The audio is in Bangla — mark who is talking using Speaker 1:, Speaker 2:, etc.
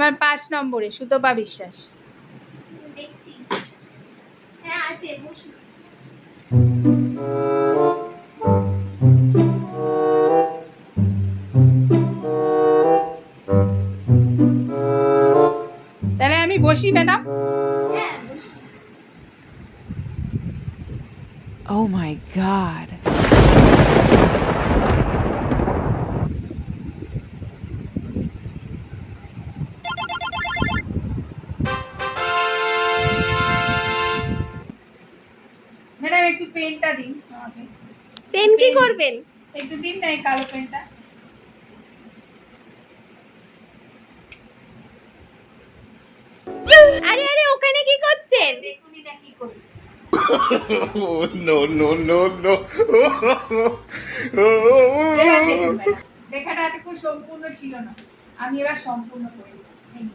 Speaker 1: আমার 5 নম্বরে সুতপা বিশ্বাস।
Speaker 2: দেখছি। হ্যাঁ আছে, বসুন।
Speaker 1: তাহলে আমি বসি ম্যাডাম?
Speaker 2: হ্যাঁ বসুন।
Speaker 3: Oh my God.
Speaker 1: ম্যাডাম একটু পেনটা দিন আমাকে।
Speaker 2: পেন কি করবেন?
Speaker 1: একটু দিন না এই কালো পেনটা।
Speaker 2: আরে আরে ওখানে কি করছেন?
Speaker 1: দেখুন এটা কি করি।
Speaker 4: Oh, no, no, no, no.
Speaker 1: এবার দেখুন ম্যাডাম, লেখাটা এতক্ষণ সম্পূর্ণ ছিল না, আমি এবার সম্পূর্ণ করে দিই।